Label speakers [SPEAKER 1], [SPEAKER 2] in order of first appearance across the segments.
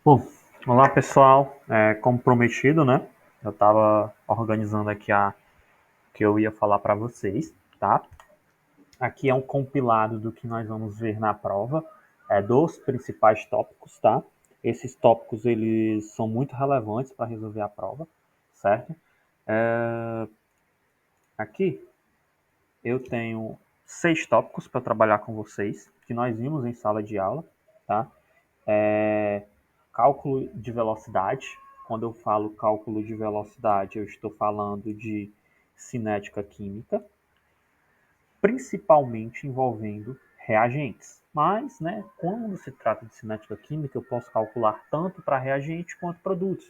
[SPEAKER 1] Bom, olá pessoal, como prometido, né? Eu estava organizando aqui a que eu ia falar para vocês, tá? Aqui é um compilado do que nós vamos ver na prova, dos principais tópicos, tá? Esses tópicos eles são muito relevantes para resolver a prova, certo? Aqui eu tenho 6 tópicos para trabalhar com vocês, que nós vimos em sala de aula, tá? Cálculo de velocidade. Quando eu falo cálculo de velocidade, eu estou falando de cinética química, principalmente envolvendo reagentes. Mas, né, quando se trata de cinética química, eu posso calcular tanto para reagente quanto produtos.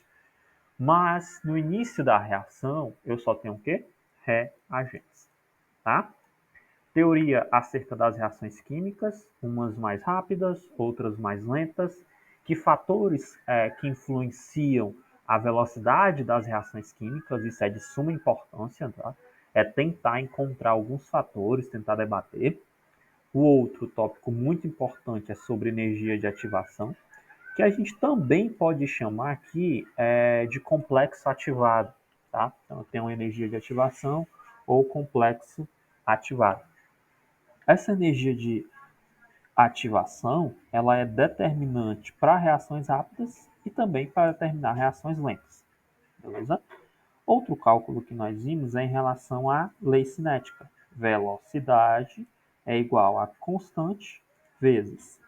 [SPEAKER 1] Mas no início da reação, eu só tenho o quê? Reagentes, tá? Teoria acerca das reações químicas, umas mais rápidas, outras mais lentas, que fatores que influenciam a velocidade das reações químicas, isso é de suma importância, tá? É tentar encontrar alguns fatores, tentar debater. O outro tópico muito importante é sobre energia de ativação, que a gente também pode chamar aqui de complexo ativado, tá? Então tem uma energia de ativação ou complexo ativado. Essa energia de ativação, ela é determinante para reações rápidas e também para determinar reações lentas, beleza? Outro cálculo que nós vimos é em relação à lei cinética. Velocidade é igual a constante vezes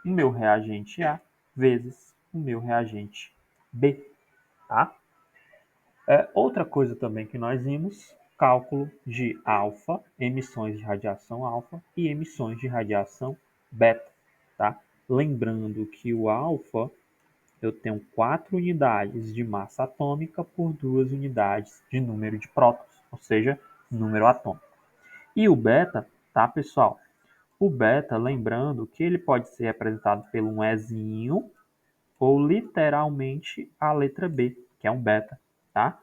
[SPEAKER 1] o meu reagente A vezes o meu reagente B, tá? Outra coisa também que nós vimos, cálculo de alfa, emissões de radiação alfa e emissões de radiação beta, tá? Lembrando que o alfa eu tenho 4 unidades de massa atômica por 2 unidades de número de prótons, ou seja, número atômico. E o beta, tá, pessoal? O beta, lembrando que ele pode ser representado por um Ezinho ou literalmente a letra B, que é um beta, tá?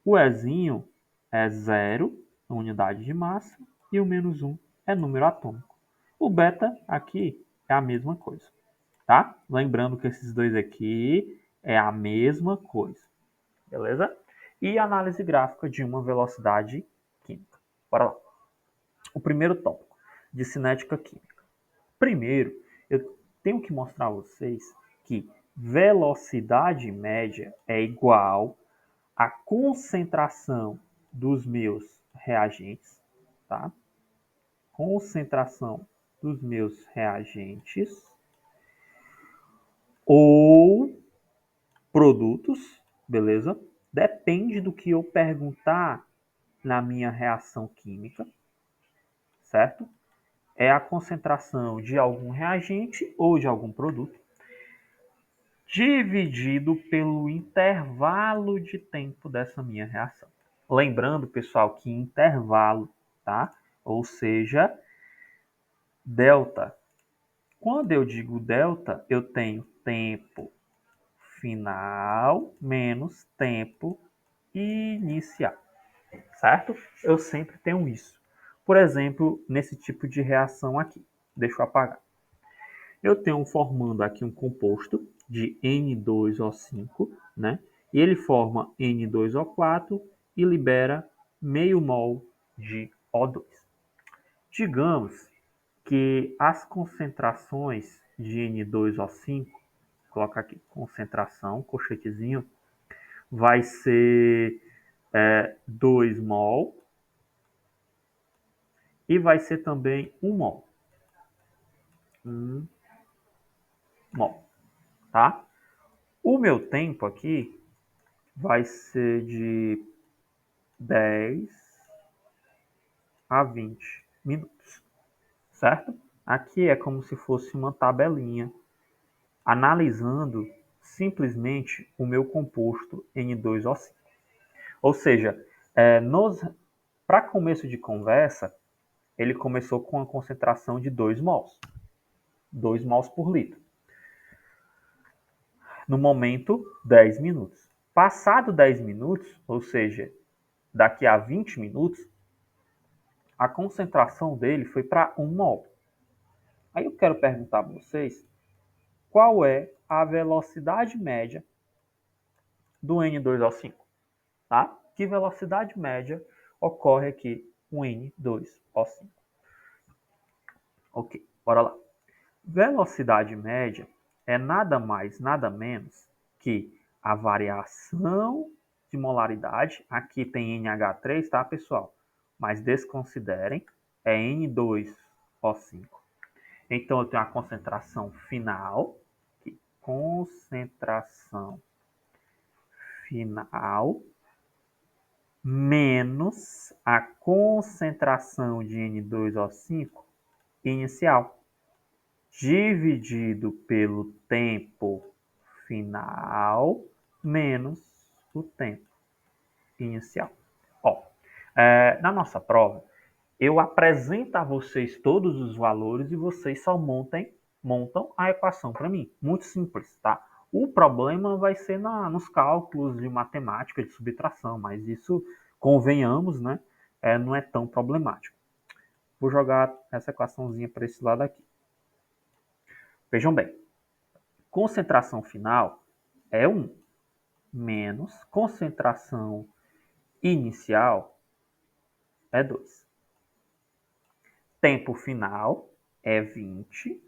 [SPEAKER 1] O Ezinho é zero, unidade de massa, e o menos um é número atômico. O beta aqui é a mesma coisa, tá? Lembrando que esses dois aqui é a mesma coisa, beleza? E análise gráfica de uma velocidade química. Bora lá. O primeiro tópico de cinética química. Primeiro, eu tenho que mostrar a vocês que velocidade média é igual à concentração dos meus reagentes, tá? Concentração dos meus reagentes ou produtos, beleza? Depende do que eu perguntar na minha reação química, certo? É a concentração de algum reagente ou de algum produto dividido pelo intervalo de tempo dessa minha reação. Lembrando, pessoal, que intervalo, tá? Ou seja, delta. Quando eu digo delta, eu tenho tempo final menos tempo inicial, certo? Eu sempre tenho isso. Por exemplo, nesse tipo de reação aqui. Deixa eu apagar. Eu tenho formando aqui um composto de N2O5, né? E ele forma N2O4 e libera meio mol de O2. Digamos que as concentrações de N2O5, coloca aqui concentração, colchetezinho, vai ser 2 mol e vai ser também 1 mol. 1 mol, tá? O meu tempo aqui vai ser de 10 a 20 minutos, certo? Aqui é como se fosse uma tabelinha analisando simplesmente o meu composto N2O5. Ou seja, para começo de conversa, ele começou com a concentração de 2 mols. 2 mols por litro. No momento, 10 minutos. Passado 10 minutos, ou seja, daqui a 20 minutos, a concentração dele foi para 1 mol. Aí eu quero perguntar para vocês qual é a velocidade média do N2O5, tá? Que velocidade média ocorre aqui o N2O5? Ok, bora lá. Velocidade média é nada mais, nada menos que a variação de molaridade. Aqui tem NH3, tá, pessoal? Mas desconsiderem, é N2O5. Então, eu tenho a concentração final, concentração final, menos a concentração de N2O5 inicial, dividido pelo tempo final menos o tempo inicial. Ó, na nossa prova, eu apresento a vocês todos os valores e vocês só montam a equação para mim. Muito simples, tá? O problema vai ser nos cálculos de matemática, de subtração, mas isso, convenhamos, né? Não é tão problemático. Vou jogar essa equaçãozinha para esse lado aqui. Vejam bem, concentração final é 1 menos concentração inicial é 2. Tempo final é 20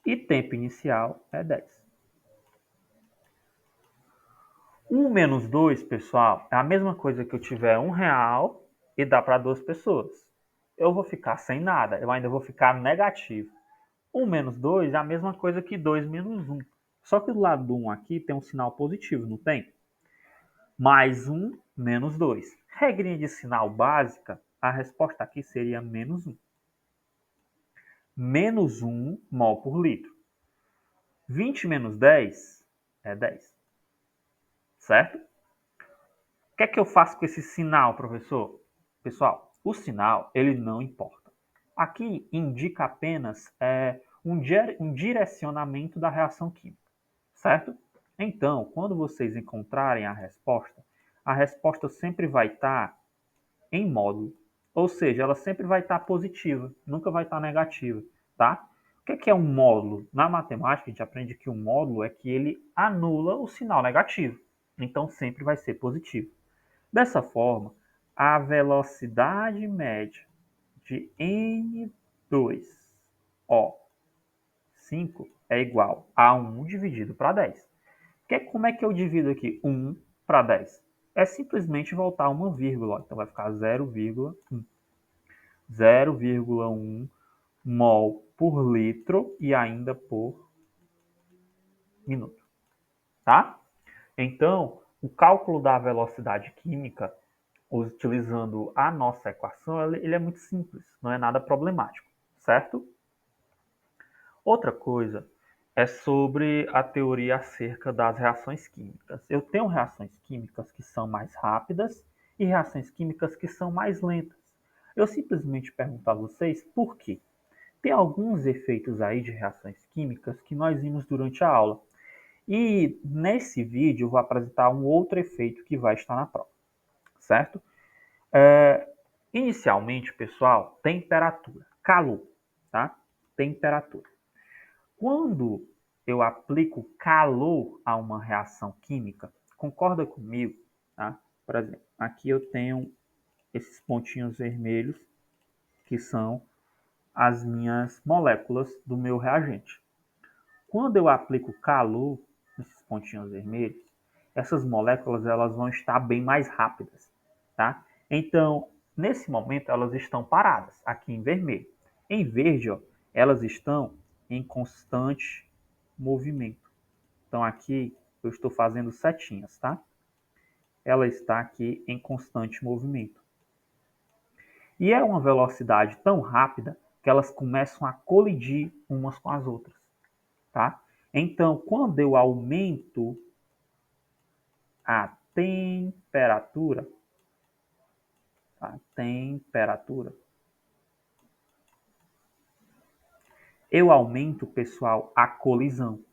[SPEAKER 1] e tempo inicial é 10. 1 menos 2, pessoal, é a mesma coisa que eu tiver R$1 e dá para 2 pessoas. Eu vou ficar sem nada, eu ainda vou ficar negativo. 1 menos 2 é a mesma coisa que 2 menos 1. Só que do lado do 1 aqui tem um sinal positivo, não tem? Mais 1 menos 2. Regrinha de sinal básica, a resposta aqui seria menos 1. Menos 1 mol por litro. 20 menos 10 é 10. Certo? O que é que eu faço com esse sinal, professor? Pessoal, o sinal, ele não importa. Aqui indica apenas um direcionamento da reação química. Certo? Então, quando vocês encontrarem a resposta sempre vai estar em módulo. Ou seja, ela sempre vai estar positiva, nunca vai estar negativa, tá? O que é um módulo? Na matemática, a gente aprende que um módulo é que ele anula o sinal negativo. Então, sempre vai ser positivo. Dessa forma, a velocidade média de N2O5 é igual a 1 dividido para 10. Como é que eu divido aqui 1 para 10? É simplesmente voltar uma vírgula. Então vai ficar 0,1. 0,1 mol por litro e ainda por minuto. Tá? Então, o cálculo da velocidade química, utilizando a nossa equação, ele é muito simples, não é nada problemático, certo? Outra coisa é sobre a teoria acerca das reações químicas. Eu tenho reações químicas que são mais rápidas e reações químicas que são mais lentas. Eu simplesmente pergunto a vocês por quê. Tem alguns efeitos aí de reações químicas que nós vimos durante a aula. E nesse vídeo eu vou apresentar um outro efeito que vai estar na prova, certo? Inicialmente, pessoal, temperatura, calor, tá? Temperatura. Quando eu aplico calor a uma reação química, concorda comigo, tá? Por exemplo, aqui eu tenho esses pontinhos vermelhos que são as minhas moléculas do meu reagente. Quando eu aplico calor nesses pontinhos vermelhos, essas moléculas elas vão estar bem mais rápidas, tá? Então, nesse momento elas estão paradas aqui em vermelho. Em verde, ó, elas estão em constante movimento. Então aqui eu estou fazendo setinhas, tá? Ela está aqui em constante movimento. E é uma velocidade tão rápida que elas começam a colidir umas com as outras, tá? Então, quando eu aumento a temperatura, eu aumento, pessoal, a colisão,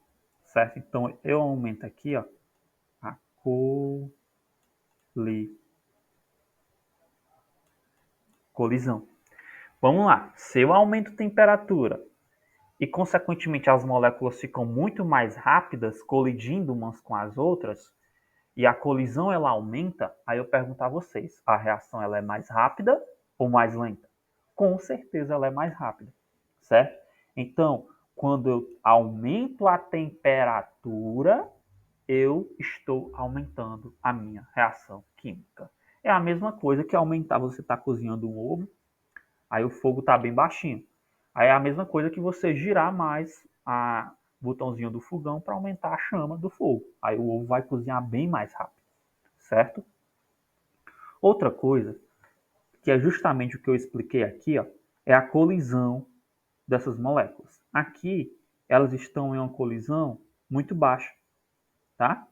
[SPEAKER 1] certo? Então, eu aumento aqui, ó, a colisão. Vamos lá. Se eu aumento a temperatura e, consequentemente, as moléculas ficam muito mais rápidas, colidindo umas com as outras, e a colisão ela aumenta, aí eu pergunto a vocês, a reação ela é mais rápida ou mais lenta? Com certeza ela é mais rápida, certo? Então, quando eu aumento a temperatura, eu estou aumentando a minha reação química. É a mesma coisa que aumentar, você está cozinhando um ovo, aí o fogo está bem baixinho. Aí é a mesma coisa que você girar mais a botãozinho do fogão para aumentar a chama do fogo. Aí o ovo vai cozinhar bem mais rápido, certo? Outra coisa, que é justamente o que eu expliquei aqui, ó, é a colisão dessas moléculas. Aqui, elas estão em uma colisão muito baixa, tá?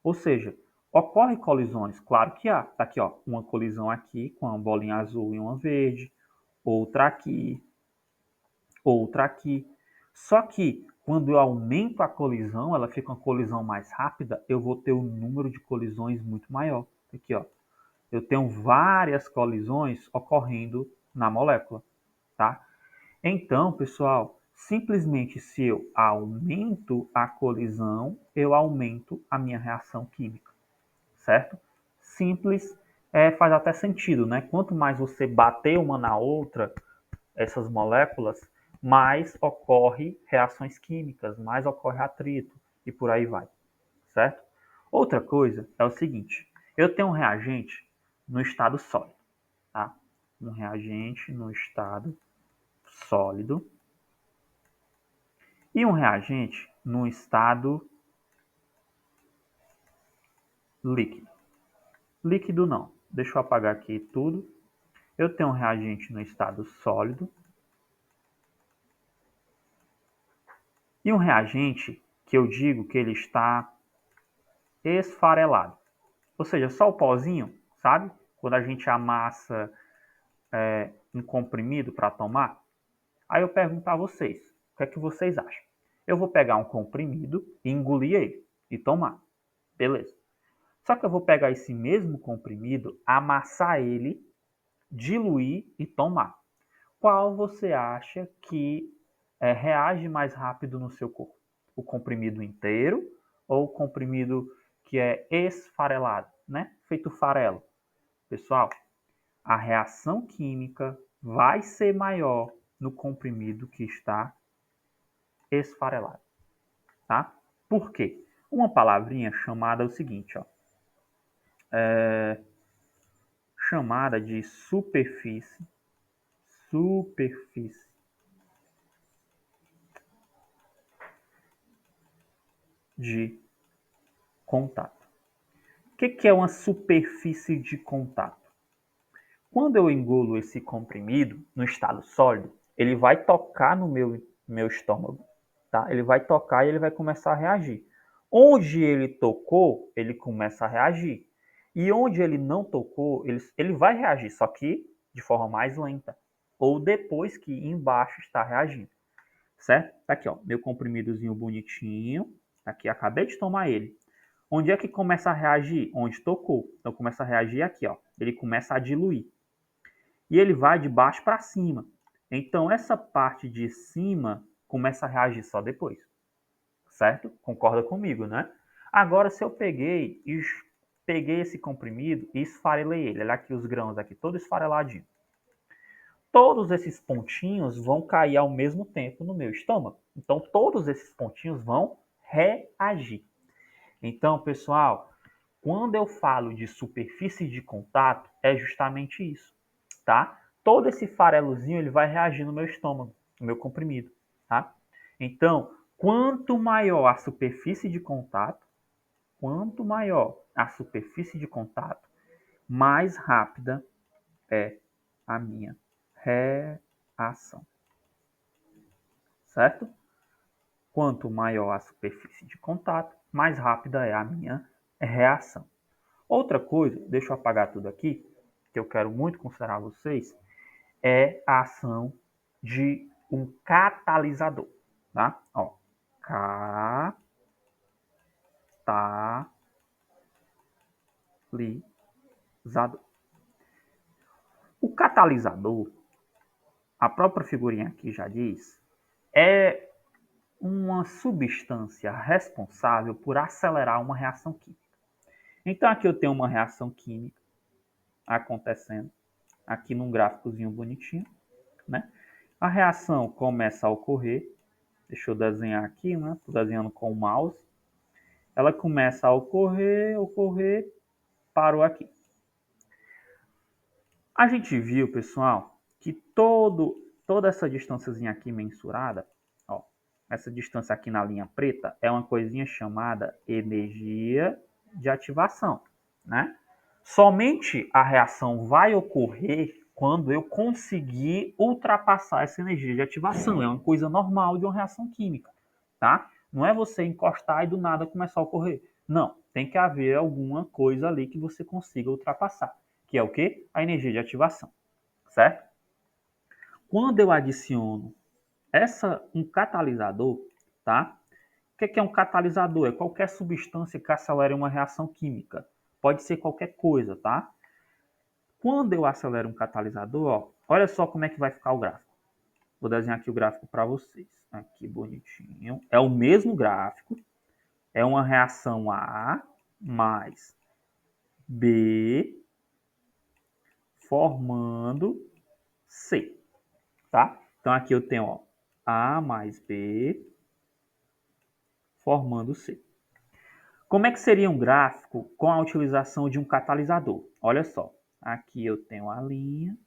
[SPEAKER 1] Ou seja, ocorre colisões, claro que há. Tá aqui, ó, uma colisão aqui com uma bolinha azul e uma verde, outra aqui. Só que quando eu aumento a colisão, ela fica uma colisão mais rápida, eu vou ter um número de colisões muito maior. Aqui, ó. Eu tenho várias colisões ocorrendo na molécula, tá? Então, pessoal, simplesmente se eu aumento a colisão, eu aumento a minha reação química, certo? Simples, faz até sentido, né? Quanto mais você bater uma na outra, essas moléculas, mais ocorre reações químicas, mais ocorre atrito e por aí vai, certo? Outra coisa é o seguinte, eu tenho um reagente no estado sólido, tá? Um reagente no estado sólido e um reagente no estado líquido. Líquido não, deixa eu apagar aqui tudo. Eu tenho um reagente no estado sólido e um reagente que eu digo que ele está esfarelado. Ou seja, só o pozinho, sabe? Quando a gente amassa um comprimido para tomar. Aí eu pergunto a vocês, o que é que vocês acham? Eu vou pegar um comprimido e engolir ele e tomar. Beleza. Só que eu vou pegar esse mesmo comprimido, amassar ele, diluir e tomar. Qual você acha que reage mais rápido no seu corpo? O comprimido inteiro ou o comprimido que é esfarelado, né? Feito farelo. Pessoal, a reação química vai ser maior no comprimido que está esfarelado, tá? Por quê? Uma palavrinha chamada o seguinte, ó, chamada de superfície de contato. O que é uma superfície de contato? Quando eu engulo esse comprimido no estado sólido, ele vai tocar no meu estômago, tá? Ele vai tocar e ele vai começar a reagir. Onde ele tocou, ele começa a reagir. E onde ele não tocou, ele vai reagir, só que de forma mais lenta. Ou depois que embaixo está reagindo. Certo? Tá aqui, ó, meu comprimidozinho bonitinho. Aqui, acabei de tomar ele. Onde é que começa a reagir? Onde tocou. Então começa a reagir aqui, ó. Ele começa a diluir. E ele vai de baixo para cima. Então essa parte de cima começa a reagir só depois. Certo? Concorda comigo, né? Agora se eu peguei esse comprimido e esfarelei ele, olha aqui os grãos aqui, todo esfareladinho. Todos esses pontinhos vão cair ao mesmo tempo no meu estômago. Então todos esses pontinhos vão reagir. Então, pessoal, quando eu falo de superfície de contato, é justamente isso, tá? Todo esse farelozinho ele vai reagir no meu estômago, no meu comprimido, tá? Então, quanto maior a superfície de contato, mais rápida é a minha reação, certo? Quanto maior a superfície de contato, mais rápida é a minha reação. Outra coisa, deixa eu apagar tudo aqui, que eu quero muito considerar vocês, é a ação de um catalisador, tá? Ó, catalisador. O catalisador, a própria figurinha aqui já diz, é uma substância responsável por acelerar uma reação química. Então, aqui eu tenho uma reação química acontecendo, aqui num gráficozinho bonitinho, né? A reação começa a ocorrer, deixa eu desenhar aqui, né? Estou desenhando com o mouse. Ela começa a ocorrer, parou aqui. A gente viu, pessoal, que toda essa distânciazinha aqui mensurada, ó, essa distância aqui na linha preta é uma coisinha chamada energia de ativação, né? Somente a reação vai ocorrer quando eu conseguir ultrapassar essa energia de ativação. É uma coisa normal de uma reação química, tá? Não é você encostar e do nada começar a ocorrer. Não, tem que haver alguma coisa ali que você consiga ultrapassar, que é o quê? A energia de ativação, certo? Quando eu adiciono um catalisador, tá? O que é um catalisador? É qualquer substância que acelere uma reação química. Pode ser qualquer coisa, tá? Quando eu acelero um catalisador, ó, olha só como é que vai ficar o gráfico. Vou desenhar aqui o gráfico para vocês. Aqui bonitinho. É o mesmo gráfico. É uma reação A mais B formando C, tá? Então aqui eu tenho, ó, A mais B formando C. Como é que seria um gráfico com a utilização de um catalisador? Olha só, aqui eu tenho a linha.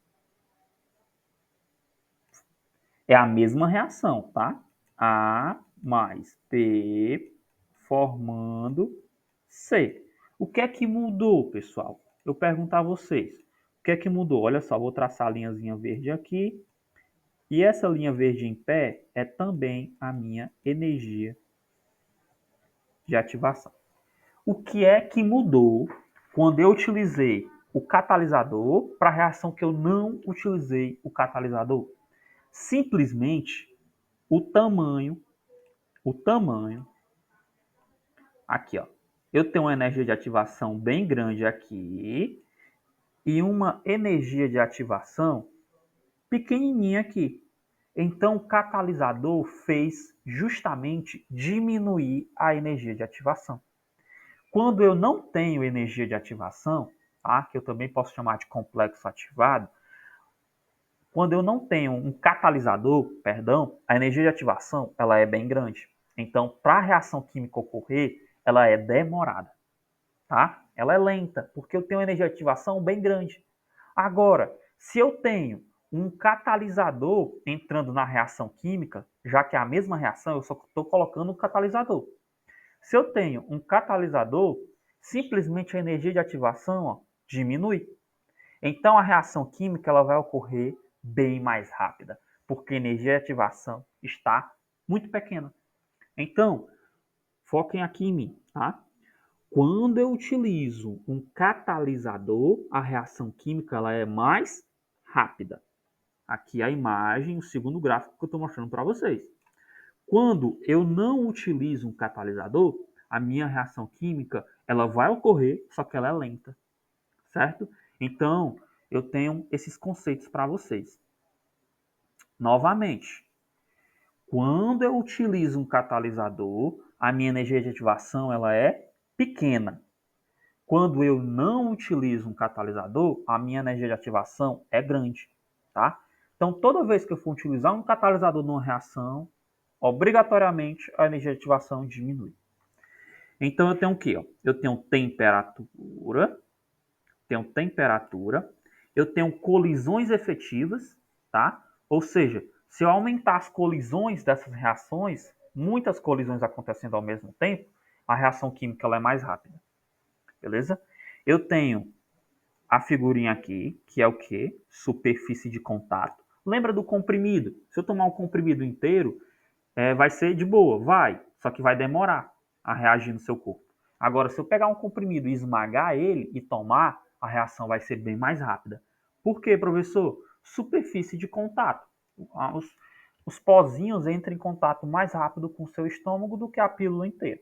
[SPEAKER 1] É a mesma reação, tá? A mais B formando C. O que é que mudou, pessoal? Eu pergunto a vocês. O que é que mudou? Olha só, vou traçar a linhazinha verde aqui. E essa linha verde em pé é também a minha energia de ativação. O que é que mudou quando eu utilizei o catalisador para a reação que eu não utilizei o catalisador? Simplesmente o tamanho, aqui, ó. Eu tenho uma energia de ativação bem grande aqui e uma energia de ativação pequenininha aqui. Então, o catalisador fez justamente diminuir a energia de ativação. Quando eu não tenho energia de ativação, tá? Que eu também posso chamar de complexo ativado, quando eu não tenho um catalisador, perdão, a energia de ativação ela é bem grande. Então, para a reação química ocorrer, ela é demorada, tá? Ela é lenta, porque eu tenho uma energia de ativação bem grande. Agora, se eu tenho um catalisador entrando na reação química, já que é a mesma reação, eu só estou colocando um catalisador. Se eu tenho um catalisador, simplesmente a energia de ativação, ó, diminui. Então a reação química ela vai ocorrer bem mais rápida, porque a energia de ativação está muito pequena. Então, foquem aqui em mim, tá? Quando eu utilizo um catalisador, a reação química ela é mais rápida. Aqui a imagem, o segundo gráfico que eu estou mostrando para vocês. Quando eu não utilizo um catalisador, a minha reação química ela vai ocorrer, só que ela é lenta, certo? Então, eu tenho esses conceitos para vocês. Novamente, quando eu utilizo um catalisador, a minha energia de ativação ela é pequena. Quando eu não utilizo um catalisador, a minha energia de ativação é grande, tá? Então, toda vez que eu for utilizar um catalisador numa reação, obrigatoriamente a energia de ativação diminui. Então, eu tenho o quê? Eu tenho temperatura, eu tenho colisões efetivas, tá? Ou seja, se eu aumentar as colisões dessas reações, muitas colisões acontecendo ao mesmo tempo, a reação química ela é mais rápida. Beleza? Eu tenho a figurinha aqui, que é o quê? Superfície de contato. Lembra do comprimido? Se eu tomar um comprimido inteiro, vai ser de boa, vai. Só que vai demorar a reagir no seu corpo. Agora, se eu pegar um comprimido e esmagar ele e tomar, a reação vai ser bem mais rápida. Por quê, professor? Superfície de contato. Os pozinhos entram em contato mais rápido com o seu estômago do que a pílula inteira.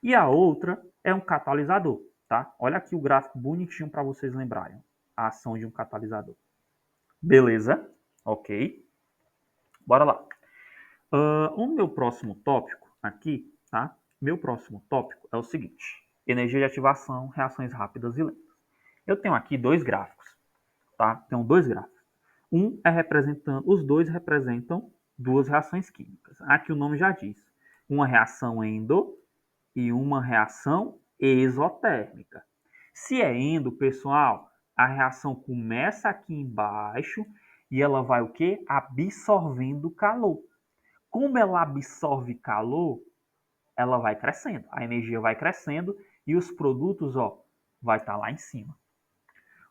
[SPEAKER 1] E a outra é um catalisador, tá? Olha aqui o gráfico bonitinho para vocês lembrarem. A ação de um catalisador. Beleza? Ok. Bora lá. O meu próximo tópico aqui, tá? Meu próximo tópico é o seguinte: energia de ativação, reações rápidas e lentas. Eu tenho aqui dois gráficos, tá? Tenho dois gráficos. Os dois representam duas reações químicas. Aqui o nome já diz: uma reação endo e uma reação exotérmica. Se é endo, pessoal, a reação começa aqui embaixo e ela vai o quê? Absorvendo calor. Como ela absorve calor, ela vai crescendo. A energia vai crescendo e os produtos, ó, vai estar lá em cima.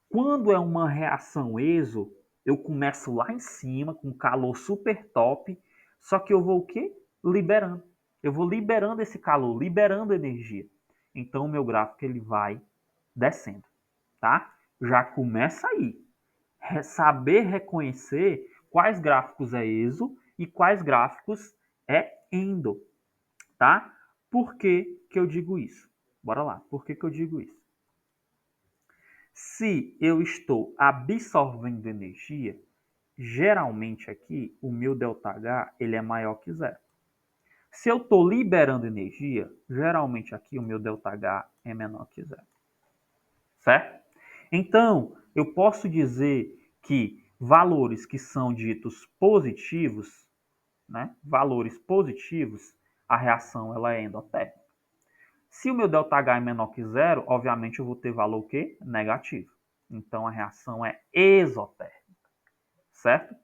[SPEAKER 1] Quando é uma reação exo, eu começo lá em cima com calor super top, só que eu vou o quê? Liberando. Eu vou liberando esse calor, liberando energia. Então o meu gráfico ele vai descendo, tá? Já começa aí. Saber reconhecer quais gráficos é exo e quais gráficos é endo, tá? Por que que eu digo isso? Bora lá. Por que que eu digo isso? Se eu estou absorvendo energia, geralmente aqui o meu ΔH ele é maior que zero. Se eu estou liberando energia, geralmente aqui o meu ΔH é menor que zero. Certo? Então, eu posso dizer que valores que são ditos positivos, né? Valores positivos, a reação ela é endotérmica. Se o meu ΔH é menor que zero, obviamente eu vou ter valor o quê? Negativo. Então a reação é exotérmica, certo?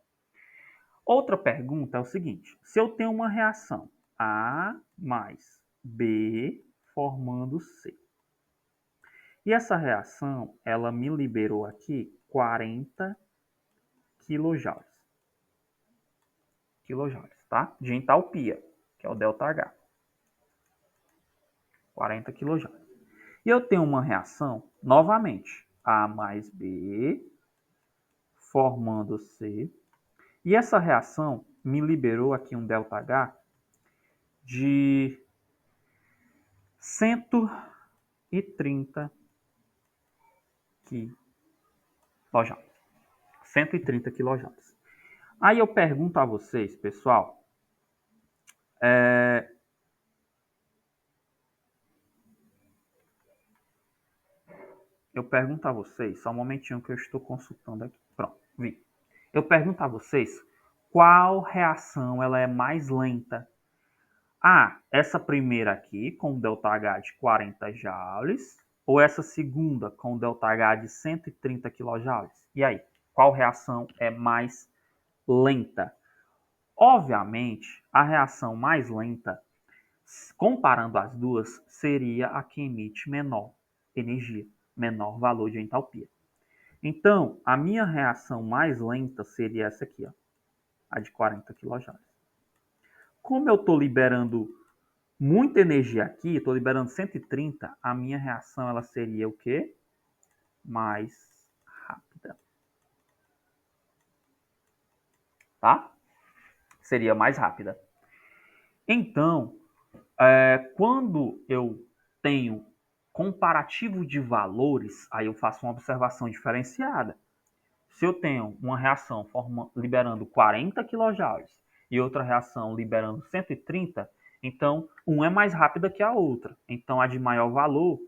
[SPEAKER 1] Outra pergunta é o seguinte: se eu tenho uma reação A mais B formando C, e essa reação ela me liberou aqui 40 quilojoules, tá? De entalpia, que é o ΔH, 40 quilojoules. E eu tenho uma reação, novamente, A mais B formando C. E essa reação me liberou aqui um ΔH de 130 quilojoules. 130 quilojoules. Aí eu pergunto a vocês, pessoal, só um momentinho que eu estou consultando aqui. Pronto, vi. Eu pergunto a vocês qual reação ela é mais lenta. Essa primeira aqui com ΔH de 40 joules ou essa segunda com ΔH de 130 quilojoules? E aí, qual reação é mais lenta? Obviamente, a reação mais lenta, comparando as duas, seria a que emite menor energia, menor valor de entalpia. Então, a minha reação mais lenta seria essa aqui, ó, a de 40 kJ. Como eu estou liberando muita energia aqui, estou liberando 130, a minha reação ela seria o quê? Mais rápida. Tá? Seria mais rápida. Então, quando eu tenho comparativo de valores, aí eu faço uma observação diferenciada. Se eu tenho uma reação liberando 40 kJ e outra reação liberando 130, então uma é mais rápida que a outra. Então a de maior valor,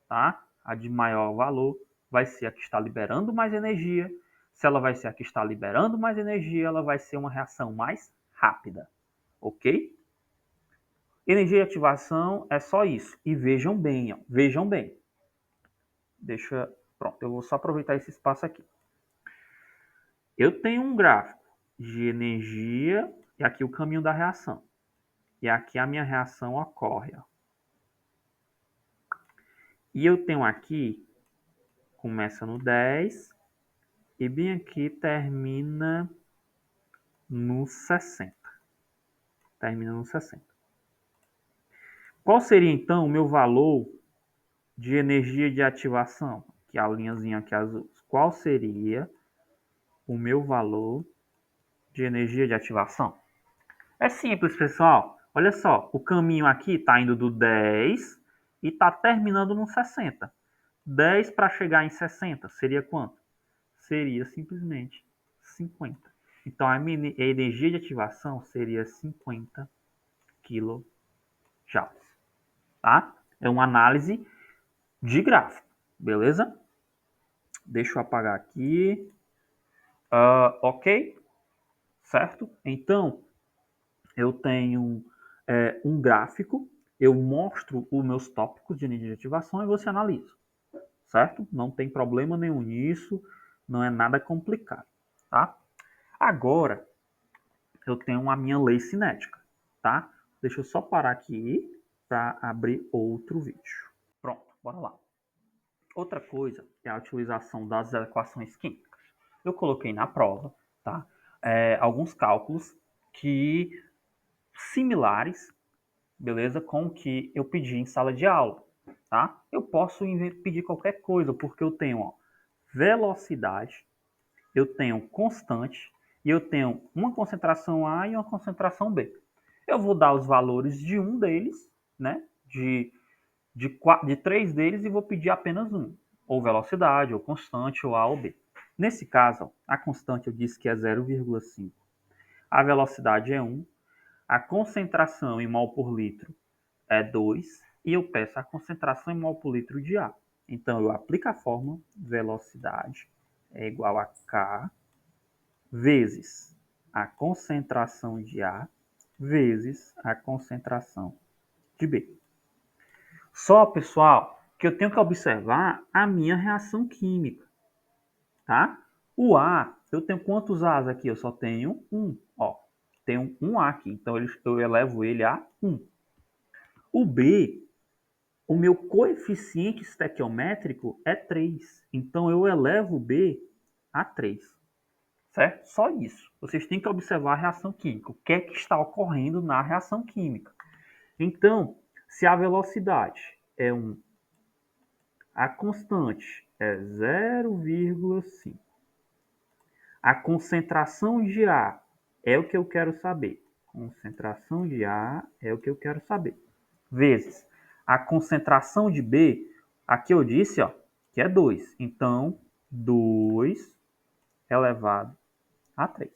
[SPEAKER 1] tá? A de maior valor vai ser a que está liberando mais energia. Se ela vai ser a que está liberando mais energia, ela vai ser uma reação mais rápida. Ok? Energia de ativação é só isso. E vejam bem, ó, vejam bem. Pronto, eu vou só aproveitar esse espaço aqui. Eu tenho um gráfico de energia e aqui o caminho da reação. E aqui a minha reação ocorre. Ó. E eu tenho aqui, começa no 10 e bem aqui termina no 60. Termina no 60. Qual seria então o meu valor de energia de ativação? Que é a linhazinha aqui azul. Qual seria o meu valor de energia de ativação? É simples, pessoal. Olha só, o caminho aqui está indo do 10 e está terminando no 60. 10 para chegar em 60 seria quanto? Seria simplesmente 50. Então, a energia de ativação seria 50 kJ, tá? É uma análise de gráfico, beleza? Deixa eu apagar aqui. Ok, certo? Então, eu tenho um gráfico, eu mostro os meus tópicos de energia de ativação e você analisa, certo? Não tem problema nenhum nisso, não é nada complicado, tá? Agora, eu tenho a minha lei cinética, tá? Deixa eu só parar aqui para abrir outro vídeo. Pronto, bora lá. Outra coisa é a utilização das equações químicas. Eu coloquei na prova, tá? Alguns cálculos que similares, beleza, com o que eu pedi em sala de aula, tá? Eu posso pedir qualquer coisa, porque eu tenho, ó, velocidade, eu tenho constante e eu tenho uma concentração A e uma concentração B. Eu vou dar os valores de um deles, né? De três deles e vou pedir apenas um, ou velocidade, ou constante, ou A ou B. Nesse caso, a constante eu disse que é 0,5, a velocidade é 1, a concentração em mol por litro é 2 e eu peço a concentração em mol por litro de A. Então, eu aplico a fórmula velocidade é igual a K vezes a concentração de A vezes a concentração de B. Só, pessoal, que eu tenho que observar a minha reação química, tá? O A, eu tenho quantos A's aqui? Eu só tenho um, ó. Tenho um A aqui, então eu elevo ele a 1. O B, o meu coeficiente estequiométrico é 3, então eu elevo o B a 3. Certo? Só isso. Vocês têm que observar a reação química. O que é que está ocorrendo na reação química? Então, se a velocidade é 1, a constante é 0,5, a concentração de A é o que eu quero saber. Concentração de A é o que eu quero saber. Vezes a concentração de B, aqui eu disse, ó, que é 2. Então, 2 elevado a 3.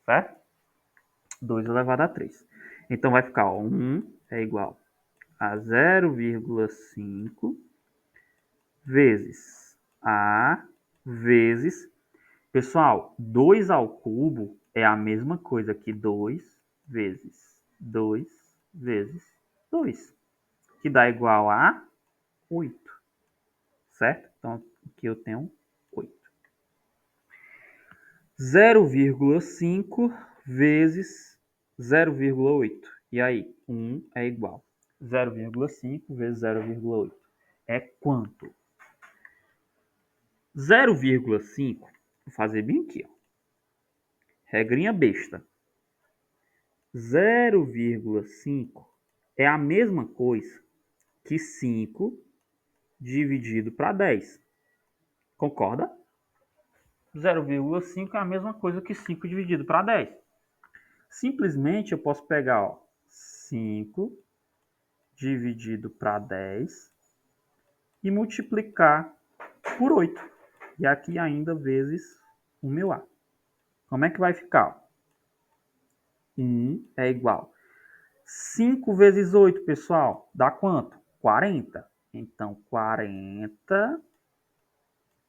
[SPEAKER 1] Certo? 2 elevado a 3. Então, vai ficar, ó, 1 é igual a 0,5 vezes A vezes... Pessoal, 2 ao cubo é a mesma coisa que 2 vezes 2 vezes 2, que dá igual a 8, certo? Então, aqui eu tenho 8. 0,5 vezes 0,8. E aí, 1 é igual. 0,5 vezes 0,8 é quanto? 0,5, vou fazer bem aqui, ó. Regrinha besta. 0,5 é a mesma coisa que 5 dividido para 10. Concorda? 0,5 é a mesma coisa que 5 dividido para 10. Simplesmente eu posso pegar, ó, 5 dividido para 10 e multiplicar por 8. E aqui ainda vezes o meu A. Como é que vai ficar? 1 é igual. 5 vezes 8, pessoal, dá quanto? 40. Então, 40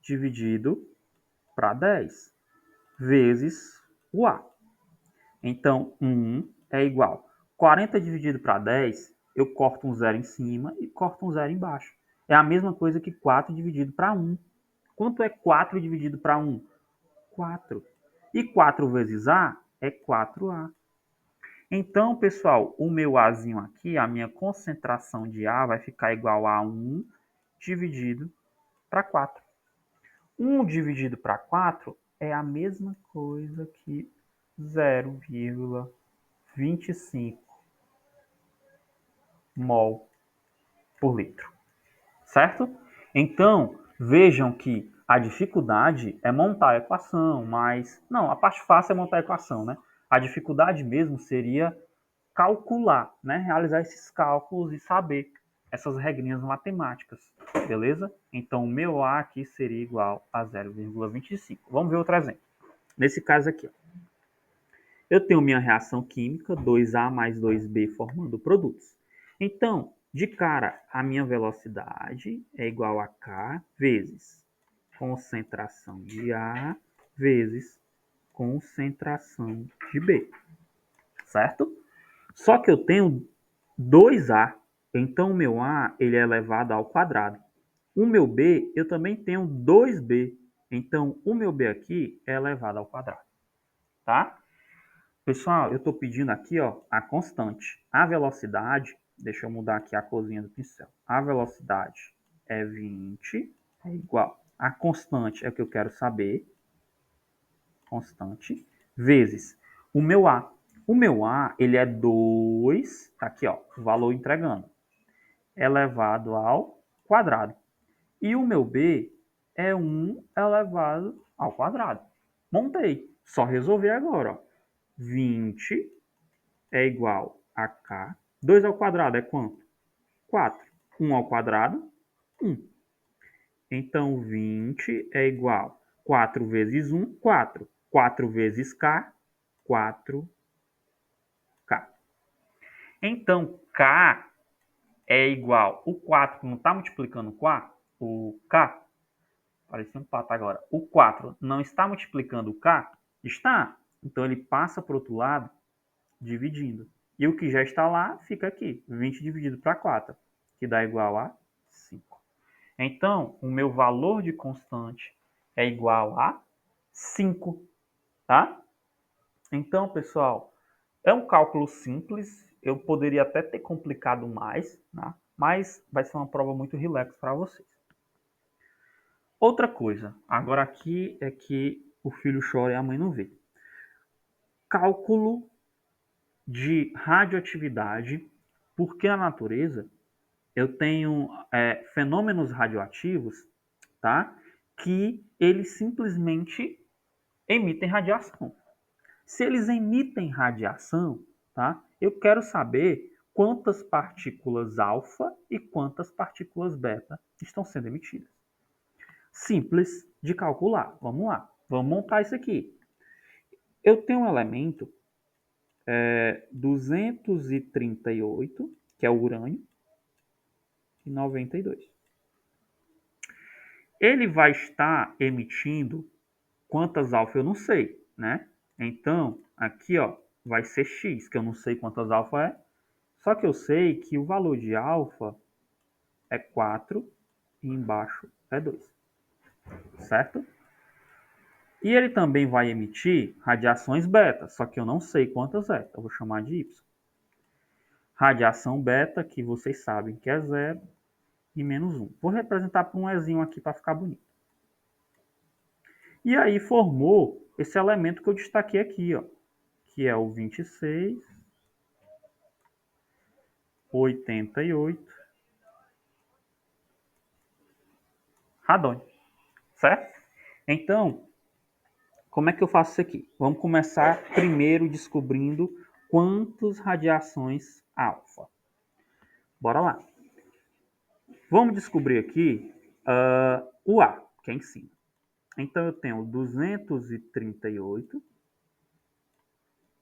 [SPEAKER 1] dividido para 10 vezes o A. Então, 1 é igual. 40 dividido para 10, eu corto um zero em cima e corto um zero embaixo. É a mesma coisa que 4 dividido para 1. Quanto é 4 dividido para 1? 4. E 4 vezes A é 4A. Então, pessoal, o meu Azinho aqui, a minha concentração de A vai ficar igual a 1 dividido para 4. 1 dividido para 4 é a mesma coisa que 0,25 mol por litro. Certo? Então, vejam que a dificuldade é montar a equação, mas... Não, a parte fácil é montar a equação, né? A dificuldade mesmo seria calcular, né? Realizar esses cálculos e saber essas regrinhas matemáticas, beleza? Então, o meu A aqui seria igual a 0,25. Vamos ver outro exemplo. Nesse caso aqui, ó, eu tenho minha reação química, 2A mais 2B formando produtos. Então, de cara, a minha velocidade é igual a K vezes concentração de A vezes concentração de B, certo? Só que eu tenho 2A, então o meu A ele é elevado ao quadrado. O meu B, eu também tenho 2B, então o meu B aqui é elevado ao quadrado, tá? Pessoal, eu estou pedindo aqui, ó, a constante. A velocidade, deixa eu mudar aqui a corzinha do pincel. A velocidade é 20, é igual. A constante é o que eu quero saber, constante, vezes o meu A. O meu A, ele é 2, tá aqui, ó, o valor entregando, elevado ao quadrado. E o meu B é 1 elevado ao quadrado. Montei. Só resolver agora, ó. 20 é igual a K. 2 ao quadrado é quanto? 4. 1 ao quadrado, 1. Então, 20 é igual a 4 vezes 1, 4. 4 vezes K, 4K. Então, K é igual, o 4 não está multiplicando o K, parecia um pato agora, o 4 não está multiplicando o K? Está. Então, ele passa para o outro lado, dividindo. E o que já está lá, fica aqui, 20 dividido para 4, que dá igual a 5. Então, o meu valor de constante é igual a 5, tá? Então, pessoal, é um cálculo simples, eu poderia até ter complicado mais, tá? Mas vai ser uma prova muito relax para vocês. Outra coisa, agora aqui é que o filho chora e a mãe não vê. Cálculo de radioatividade, porque na natureza eu tenho fenômenos radioativos, tá? Que eles simplesmente emitem radiação. Se eles emitem radiação, tá? Eu quero saber quantas partículas alfa e quantas partículas beta estão sendo emitidas. Simples de calcular. Vamos lá. Vamos montar isso aqui. Eu tenho um elemento 238, que é o urânio, e 92. Ele vai estar emitindo quantas alfa eu não sei, né? Então, aqui, ó, vai ser x, que eu não sei quantas alfa é. Só que eu sei que o valor de alfa é 4 e embaixo é 2, certo? E ele também vai emitir radiações beta, só que eu não sei quantas é, eu vou chamar de y. Radiação beta, que vocês sabem que é 0 e menos 1. Vou representar por um ezinho aqui para ficar bonito. E aí formou esse elemento que eu destaquei aqui, ó, que é o 26, 88 radônio, certo? Então, como é que eu faço isso aqui? Vamos começar primeiro descobrindo quantas radiações alfa. Bora lá. Vamos descobrir aqui o A, que é em cima. Então, eu tenho 238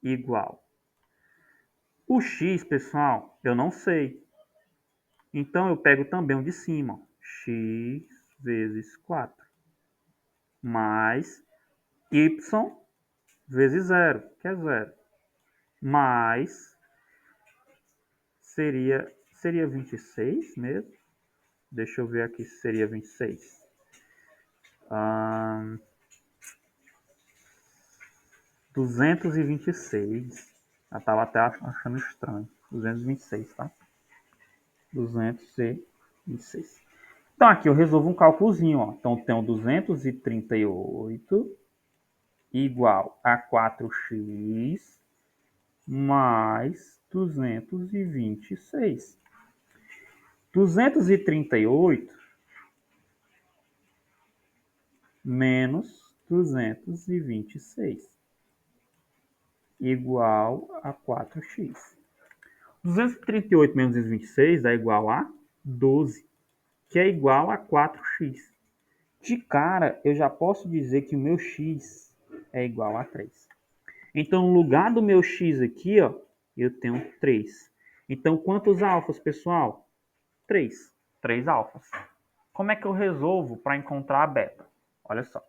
[SPEAKER 1] igual. O X, pessoal, eu não sei. Então, eu pego também o de cima. X vezes 4. Mais Y vezes 0, que é 0. Mais seria 26 mesmo. Deixa eu ver aqui se seria 26. 226. Eu estava até achando estranho. 226, tá? 226. Então aqui eu resolvo um cálculozinho, ó. Então eu tenho 238 igual a 4x mais 226. 238 menos 226 igual a 4x. 238 menos 226 dá igual a 12, que é igual a 4x. De cara, eu já posso dizer que o meu x é igual a 3. Então, no lugar do meu x aqui, ó, eu tenho 3. Então, quantos alfas, pessoal? 3. 3 alfas. Como é que eu resolvo para encontrar a beta? Olha só.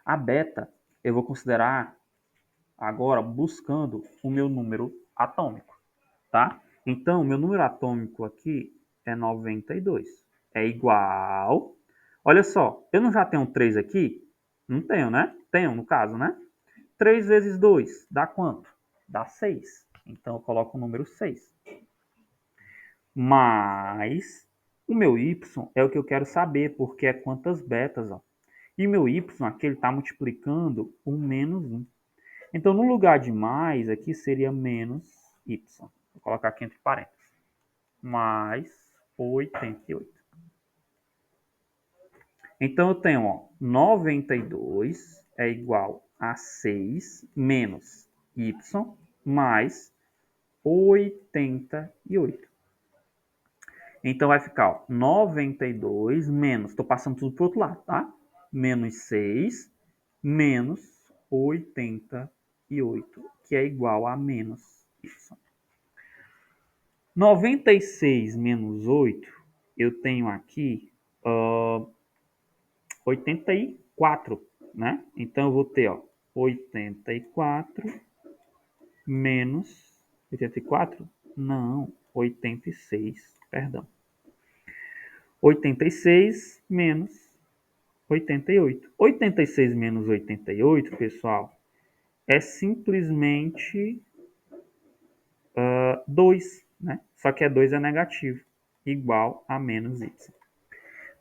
[SPEAKER 1] A beta eu vou considerar agora buscando o meu número atômico, tá? Então, meu número atômico aqui é 92. É igual... Olha só, eu não já tenho 3 aqui? Não tenho, né? Tenho, no caso, né? 3 vezes 2 dá quanto? Dá 6. Então, eu coloco o número 6. Mas o meu y é o que eu quero saber, porque é quantas betas, ó. E o meu y aqui, ele está multiplicando o menos 1. Então, no lugar de mais, aqui seria menos y. Vou colocar aqui entre parênteses. Mais 88. Então, eu tenho, ó, 92 é igual a 6 menos y mais 88. Então, vai ficar, ó, 92 menos, estou passando tudo para o outro lado, tá? Menos 6 menos 88, que é igual a menos y. 96 menos 8, eu tenho aqui 84, né? Então, eu vou ter, ó, 84 menos 84? Não, 86, perdão. 86 menos 88. 86 menos 88, pessoal, é simplesmente 2, né? Só que 2 é negativo, igual a menos y.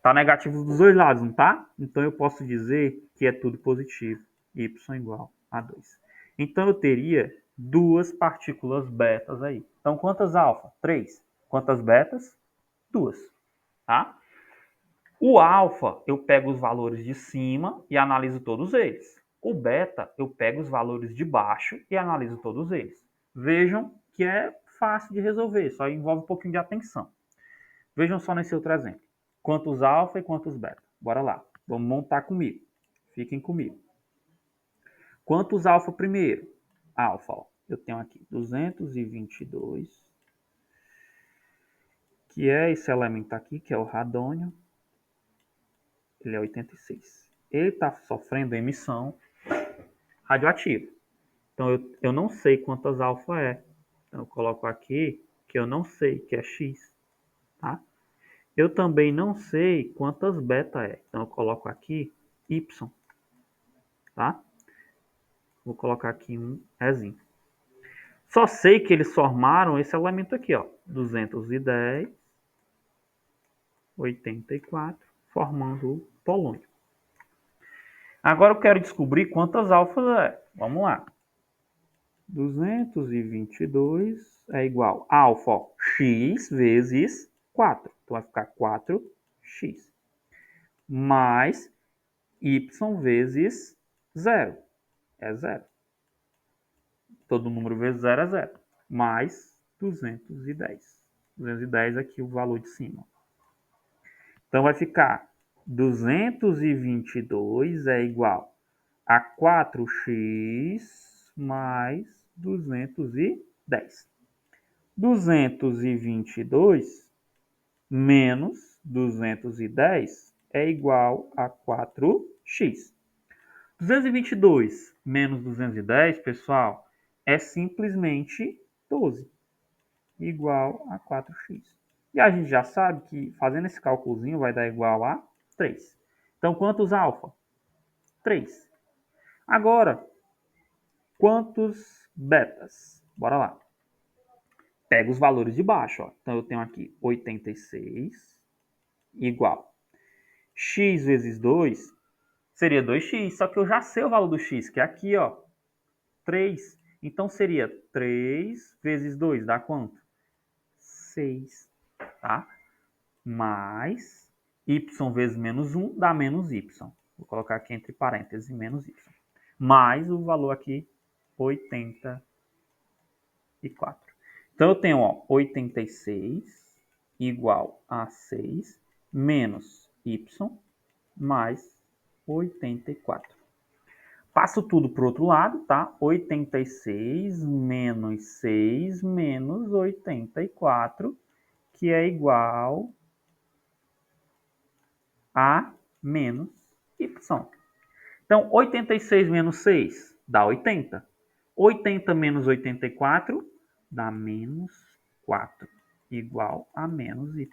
[SPEAKER 1] Tá negativo dos dois lados, não tá? Então eu posso dizer que é tudo positivo, y igual a 2. Então eu teria duas partículas betas aí. Então quantas alfa? 3. Quantas betas? 2. Tá? O alfa, eu pego os valores de cima e analiso todos eles. O beta, eu pego os valores de baixo e analiso todos eles. Vejam que é fácil de resolver, só envolve um pouquinho de atenção. Vejam só nesse outro exemplo. Quantos alfa e quantos beta? Bora lá. Vamos montar comigo. Fiquem comigo. Quantos alfa primeiro? Alfa, ó. Eu tenho aqui 222, que é esse elemento aqui, que é o radônio. Ele é 86. Ele está sofrendo emissão radioativa. Então, eu não sei quantas alfa é. Então, eu coloco aqui que eu não sei, que é x. Tá? Eu também não sei quantas beta é. Então, eu coloco aqui y. Tá? Vou colocar aqui um Ezinho. Só sei que eles formaram esse elemento aqui, ó. 210, 84, formando o polônio. Agora eu quero descobrir quantas alfas é. Vamos lá. 222 é igual a alfa, ó, x vezes 4. Então vai ficar 4x. Mais y vezes 0. É 0. Todo número vezes 0 é 0. Mais 210. 210 aqui o valor de cima. Então vai ficar 222 é igual a 4x mais 210. 222 menos 210 é igual a 4x. 222 menos 210, pessoal, é simplesmente 12, igual a 4x. E a gente já sabe que fazendo esse cálculozinho vai dar igual a 3. Então, quantos alfa? 3. Agora, quantos betas? Bora lá. Pega os valores de baixo. Ó. Então, eu tenho aqui 86 igual. X vezes 2 seria 2x, só que eu já sei o valor do x, que é aqui, ó, 3. Então, seria 3 vezes 2, dá quanto? 6, tá? Mais y vezes menos 1 dá menos y. Vou colocar aqui entre parênteses menos y. Mais o valor aqui, 84. Então, eu tenho, ó, 86 igual a 6 menos y mais 84. Passo tudo para o outro lado, tá? 86 menos 6 menos 84, que é igual a menos y. Então, 86 menos 6 dá 80. 80 menos 84 dá menos 4, igual a menos y.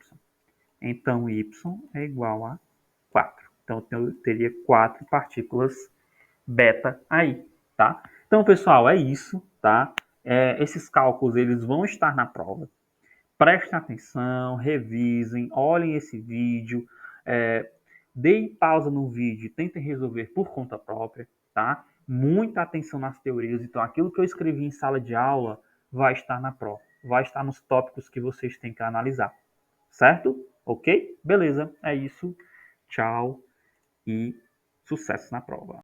[SPEAKER 1] Então, y é igual a 4. Então, eu teria 4 partículas beta aí, tá? Então, pessoal, é isso, tá? Esses cálculos, eles vão estar na prova. Prestem atenção, revisem, olhem esse vídeo, deem pausa no vídeo, tentem resolver por conta própria, tá? Muita atenção nas teorias. Então, aquilo que eu escrevi em sala de aula vai estar na prova, vai estar nos tópicos que vocês têm que analisar, certo? Ok? Beleza, é isso. Tchau e sucesso na prova.